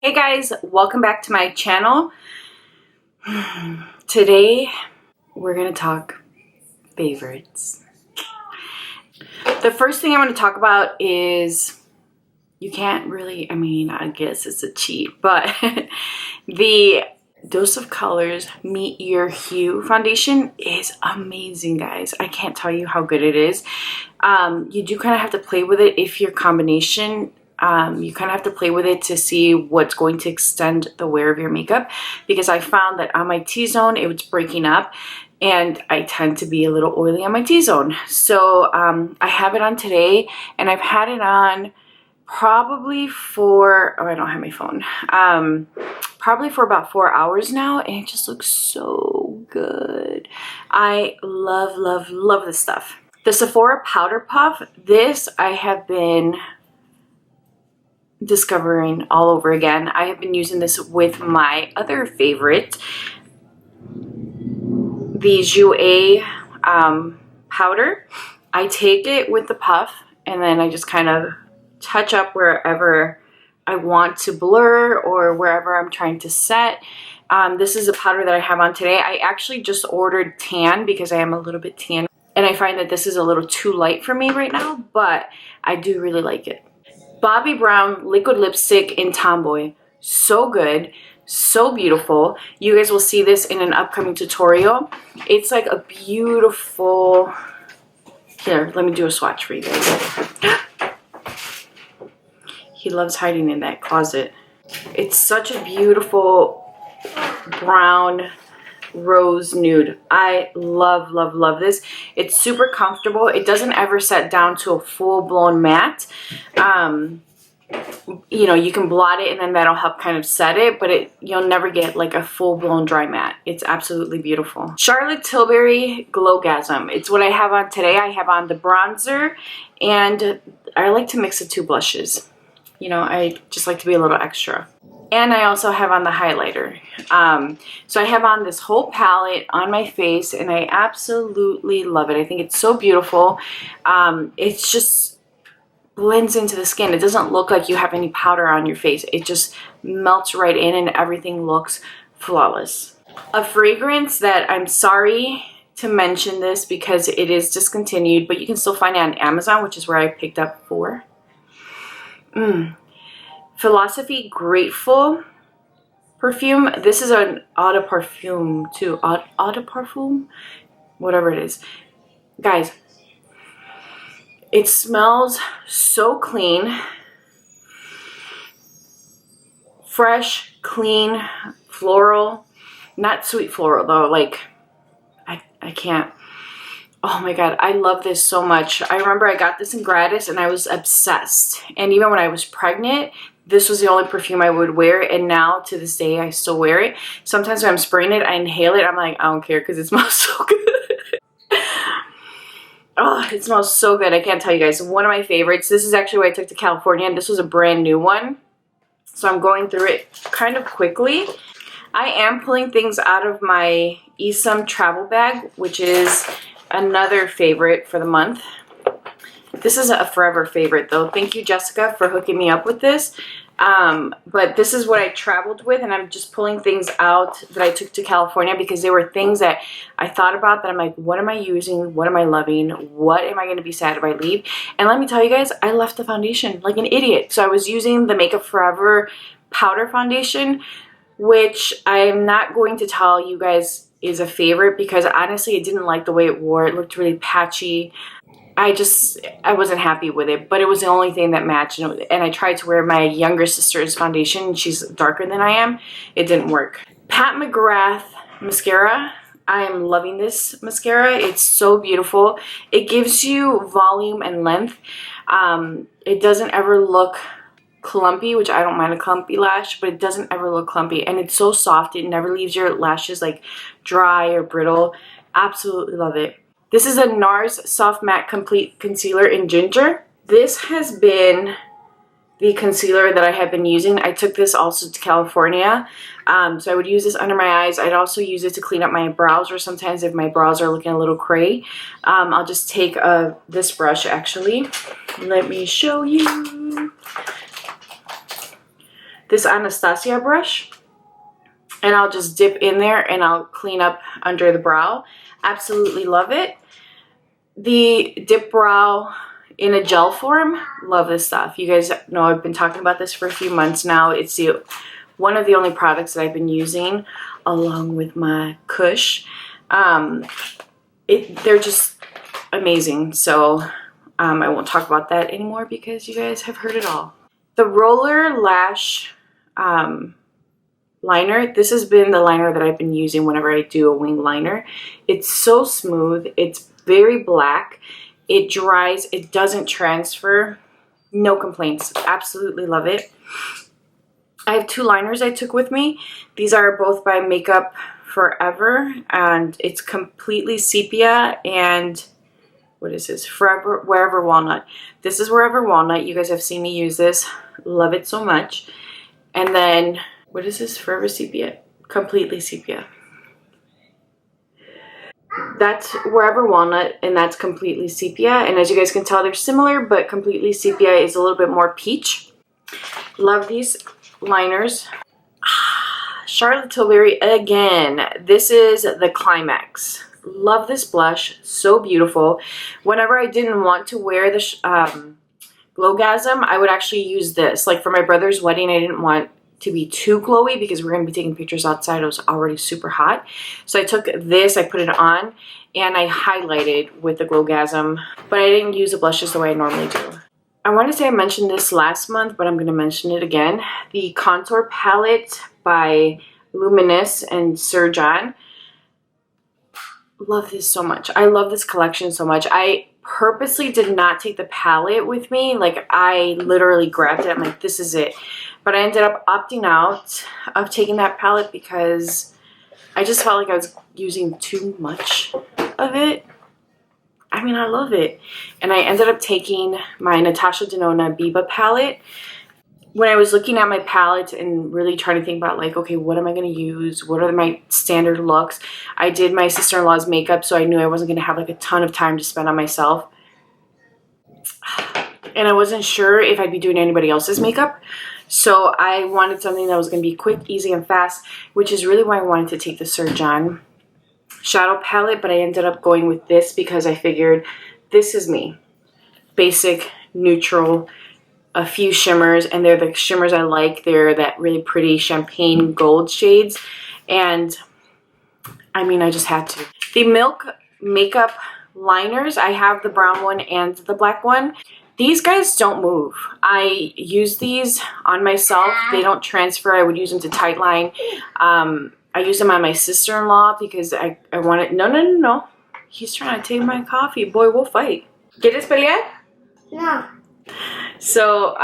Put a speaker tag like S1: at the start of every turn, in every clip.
S1: Hey guys, welcome back to my channel. Today we're gonna talk favorites. The first thing I want to talk about is, you can't really, I guess it's a cheat, but the Dose of Colors Meet Your Hue foundation is amazing, guys. I can't tell you how good it is. You do kind of have to play with it if your combination, you kind of have to play with it to see what's going to extend the wear of your makeup, because I found that on my T-zone it was breaking up and I tend to be a little oily on my T-zone. So I have it on today, and I've had it on probably for, oh, I don't have my phone, probably for about 4 hours now, and it just looks so good. I love this stuff. The Sephora Powder Puff, this I have been discovering all over again. I have been using this with my other favorite, the Jouer powder. I take it with the puff and then I just kind of touch up wherever I want to blur or wherever I'm trying to set. This is a powder that I have on today. I actually just ordered tan because I am a little bit tan, and I find that this is a little too light for me right now, but I do really like it. Bobbi Brown liquid lipstick in Tomboy. So good, so beautiful. You guys will see this in an upcoming tutorial. It's like a beautiful, here, let me do a swatch for you guys. He loves hiding in that closet. It's such a beautiful brown rose nude. I love this. It's super comfortable. It doesn't ever set down to a full-blown matte. You know, you can blot it and then that'll help kind of set it, but you'll never get like a full-blown dry matte. It's absolutely beautiful. Charlotte Tilbury Glowgasm. It's what I have on today. I have on the bronzer, and I like to mix the two blushes. You know, I just like to be a little extra. And I also have on the highlighter. So I have on this whole palette on my face, and I absolutely love it. I think it's so beautiful. It's just blends into the skin. It doesn't look like you have any powder on your face. It just melts right in and everything looks flawless. A fragrance that, I'm sorry to mention this because it is discontinued, but you can still find it on Amazon, which is where I picked up for. Philosophy Grateful perfume. This is an eau de parfum too. Eau de parfum? Whatever it is. Guys, it smells so clean. Fresh, clean, floral. Not sweet floral though. Like, I can't. Oh my god, I love this so much. I remember I got this in Gratis and I was obsessed. And even when I was pregnant, this was the only perfume I would wear, and now to this day I still wear it. Sometimes when I'm spraying it, I inhale it. I'm like, I don't care because it smells so good. Oh, it smells so good. I can't tell you guys. One of my favorites. This is actually what I took to California, and this was a brand new one. So I'm going through it kind of quickly. I am pulling things out of my Esom travel bag, which is another favorite for the month. This is a forever favorite though. Thank you, Jessica, for hooking me up with this. But this is what I traveled with, and I'm just pulling things out that I took to California because they were things that I thought about that I'm like, what am I using? What am I loving? What am I going to be sad if I leave? And let me tell you guys, I left the foundation like an idiot. So I was using the Makeup Forever powder foundation, which I'm not going to tell you guys is a favorite because honestly I didn't like the way it wore. It looked really patchy. I wasn't happy with it, but it was the only thing that matched, and I tried to wear my younger sister's foundation. She's darker than I am. It didn't work. Pat McGrath mascara. I am loving this mascara. It's so beautiful. It gives you volume and length. It doesn't ever look clumpy, which I don't mind a clumpy lash, but it doesn't ever look clumpy, and it's so soft. It never leaves your lashes like dry or brittle. Absolutely love it. This is a NARS Soft Matte Complete Concealer in Ginger. This has been the concealer that I have been using. I took this also to California. So I would use this under my eyes. I'd also use it to clean up my brows, or sometimes if my brows are looking a little cray. I'll just take this brush actually. Let me show you. this Anastasia brush, and I'll just dip in there and I'll clean up under the brow. Absolutely love it. The dip brow in a gel form, love this stuff. You guys know I've been talking about this for a few months now. It's one of the only products that I've been using along with my Kush. They're just amazing. So I won't talk about that anymore because you guys have heard it all. The Roller Lash liner. This has been the liner that I've been using whenever I do a wing liner. It's so smooth. It's very black. It dries. It doesn't transfer. No complaints. Absolutely love it. I have 2 liners I took with me. These are both by Makeup Forever, and it's completely sepia. And what is this? Wherever Walnut. This is Wherever Walnut. You guys have seen me use this. Love it so much. And then what is this? Forever Sepia. Completely sepia. That's Wherever Walnut, and that's Completely Sepia. And as you guys can tell, they're similar, but Completely Sepia is a little bit more peach. Love these liners. Charlotte Tilbury again. This is the Climax. Love this blush. So beautiful. Whenever I didn't want to wear the Glowgasm, I would actually use this. Like for my brother's wedding, I didn't want to be too glowy because we're going to be taking pictures outside. It was already super hot. So I took this, I put it on, and I highlighted with the Glowgasm, but I didn't use the blushes the way I normally do. I want to say I mentioned this last month, but I'm going to mention it again. The Contour Palette by Luminous and Sir John. Love this so much. I love this collection so much. I purposely did not take the palette with me. Like, I literally grabbed it. I'm like, this is it. But I ended up opting out of taking that palette because I just felt like I was using too much of it. I mean, I love it. And I ended up taking my Natasha Denona Biba palette. When I was looking at my palette and really trying to think about, like, okay, what am I going to use? What are my standard looks? I did my sister-in-law's makeup, so I knew I wasn't going to have like a ton of time to spend on myself. And I wasn't sure if I'd be doing anybody else's makeup. So I wanted something that was going to be quick, easy, and fast, which is really why I wanted to take the Sir John shadow palette, but I ended up going with this because I figured this is me. Basic, neutral, a few shimmers, and they're the shimmers I like. They're that really pretty champagne gold shades, and I mean, I just had to. The Milk makeup liners, I have the brown one and the black one. These guys don't move. I use these on myself. They don't transfer. I would use them to tightline. I use them on my sister-in-law because I wanted... No. He's trying to take my coffee. Boy, we'll fight. ¿Quieres pelear? No. So,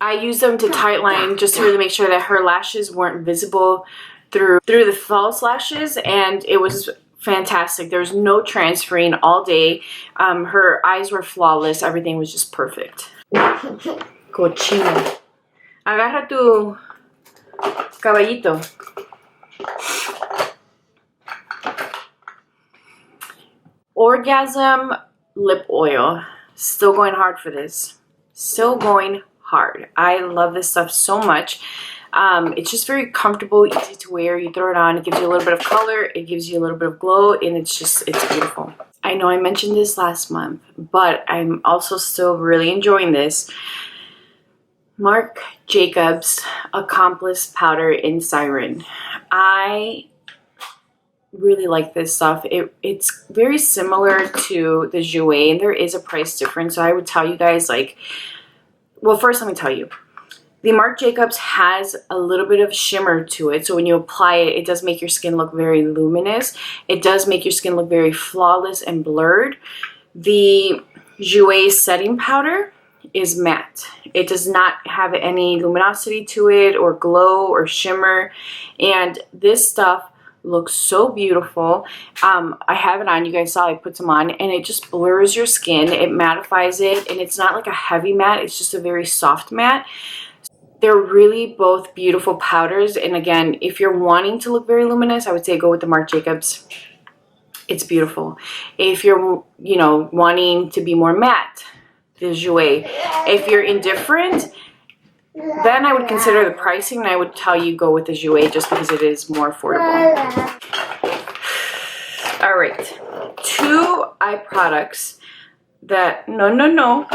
S1: I use them to tightline just to really make sure that her lashes weren't visible through the false lashes, and it was fantastic. There was no transferring all day. Her eyes were flawless. Everything was just perfect. Cochino. Agarra tu caballito. Orgasm lip oil. Still going hard for this. Still going hard. I love this stuff so much. It's just very comfortable, easy to wear. You throw it on, it gives you a little bit of color, it gives you a little bit of glow, and it's beautiful. I know I mentioned this last month, but I'm also still really enjoying this. Marc Jacobs Accomplice Powder in Siren. I really like this stuff. It's very similar to the Jouer, and there is a price difference. So I would tell you guys, like, well, first let me tell you. The Marc Jacobs has a little bit of shimmer to it, so when you apply it, it does make your skin look very luminous. It does make your skin look very flawless and blurred. The Jouer setting powder is matte. It does not have any luminosity to it or glow or shimmer, and this stuff looks so beautiful. I have it on. You guys saw I put some on, and it just blurs your skin. It mattifies it, and it's not like a heavy matte. It's just a very soft matte. They're really both beautiful powders, and again, if you're wanting to look very luminous, I would say go with the Marc Jacobs. It's beautiful. If you're, you know, wanting to be more matte, the Jouer. If you're indifferent, then I would consider the pricing, and I would tell you go with the Jouer just because it is more affordable. All right, 2 eye products that, no.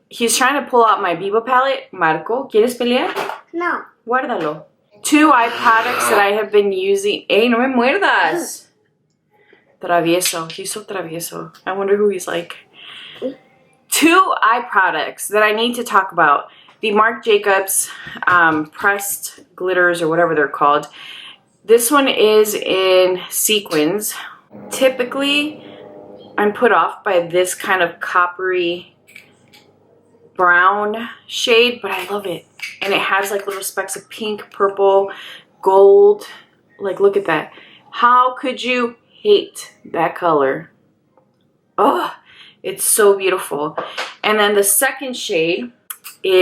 S1: He's trying to pull out my Vivo palette. Marco, ¿quieres pelear?
S2: No.
S1: Guárdalo. 2 eye products that I have been using. Hey, no me muerdas. Travieso. He's so travieso. I wonder who he's like. 2 eye products that I need to talk about. The Marc Jacobs pressed glitters or whatever they're called. This one is in sequins. Typically, I'm put off by this kind of coppery brown shade, but I love it. And it has like little specks of pink, purple, gold. Like, look at that. How could you hate that color? Oh, it's so beautiful. And then the second shade is,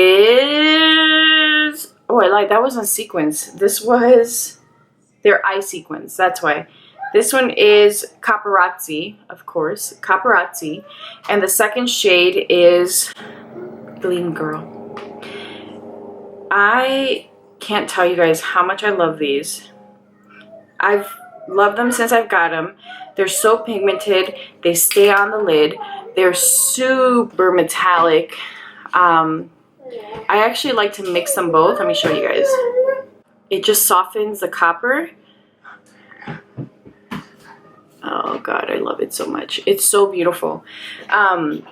S1: oh, I like, that wasn't sequins. This was their eye sequins. That's why. This one is Paparazzi, of course, Paparazzi. And the second shade is Gleam Girl. I can't tell you guys how much I love these. I've loved them since I've got them. They're so pigmented. They stay on the lid. They're super metallic. I actually like to mix them both. Let me show you guys. It just softens the copper. Oh God, I love it so much. It's so beautiful. And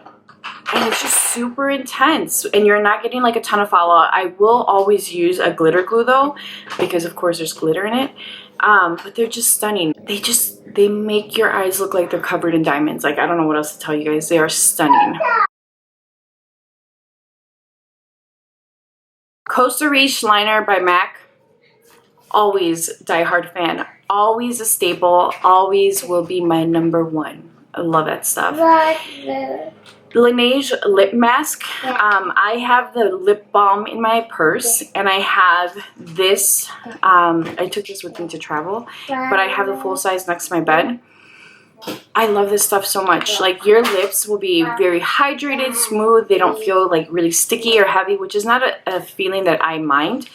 S1: it's just super intense, and you're not getting like a ton of fallout. I will always use a glitter glue though, because of course there's glitter in it. But they're just stunning. They make your eyes look like they're covered in diamonds. Like, I don't know what else to tell you guys. They are stunning. Costa Riche liner by MAC. Always diehard fan. Always a staple. Always will be my #1. I love that stuff. Laneige lip mask. I have the lip balm in my purse, and I have this. I took this with me to travel, but I have the full size next to my bed. I love this stuff so much. Like, your lips will be very hydrated, smooth. They don't feel like really sticky or heavy, which is not a feeling that I mind.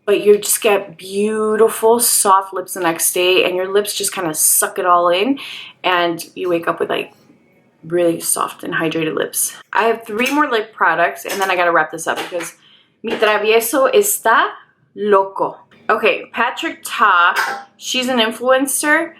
S1: But you just get beautiful soft lips the next day, and your lips just kind of suck it all in, and you wake up with like really soft and hydrated lips. I have 3 more lip products, and then I gotta wrap this up because mi travieso está loco. Okay, Patrick Ta, she's an influencer.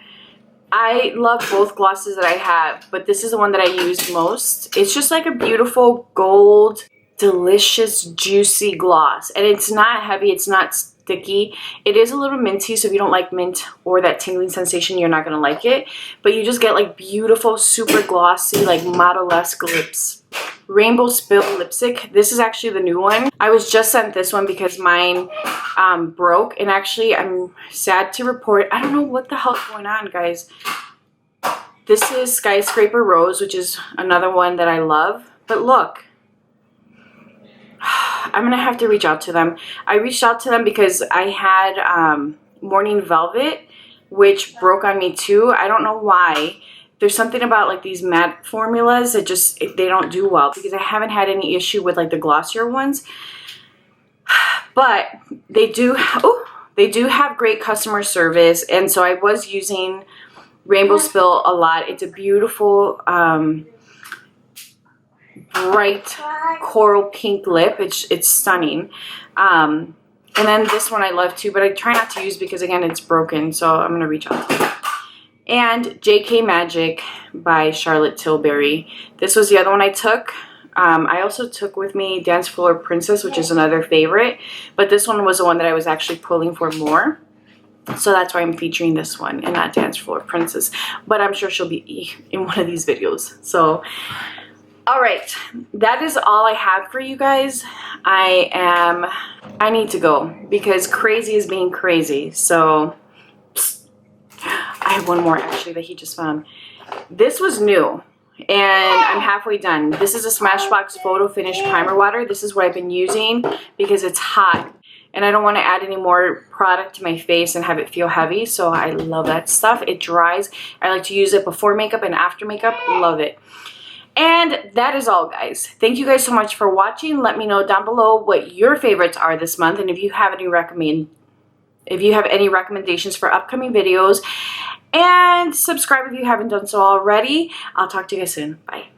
S1: I love both glosses that I have, but this is the one that I use most. It's just like a beautiful gold, delicious, juicy gloss, and it's not heavy, it's not sticky. It is a little minty, so if you don't like mint or that tingling sensation, you're not gonna like it, but you just get like beautiful, super glossy, like model-esque lips. Rainbow Spill lipstick. This is actually the new one. I was just sent this one because mine broke, and actually I'm sad to report, I don't know what the hell's going on, guys. This is Skyscraper Rose, which is another one that I love, but look, I'm gonna have to reach out to them. I reached out to them because I had Morning Velvet, which broke on me too. I don't know why. There's something about like these matte formulas that just, they don't do well, because I haven't had any issue with like the glossier ones. But they do have great customer service, and so I was using Rainbow Spill a lot. It's a beautiful bright coral pink lip. It's stunning. And then this one I love too, but I try not to use because again it's broken, so I'm gonna reach out to them. And JK Magic by Charlotte Tilbury. This was the other one I took. I also took with me Dance Floor Princess, which is another favorite, but this one was the one that I was actually pulling for more. So that's why I'm featuring this one and not Dance Floor Princess, but I'm sure she'll be in one of these videos. So, all right, that is all I have for you guys. I need to go because crazy is being crazy. So I have one more actually that he just found. This was new, and I'm halfway done. This is a Smashbox Photo Finish Primer Water. This is what I've been using because it's hot, and I don't want to add any more product to my face and have it feel heavy, so I love that stuff. It dries. I like to use it before makeup and after makeup. Love it.
S2: And that is all, guys. Thank you guys so much for watching. Let me know down below what your favorites are this month, and if you have any recommendations for upcoming videos. And subscribe if you haven't done so already. I'll talk to you guys soon. Bye.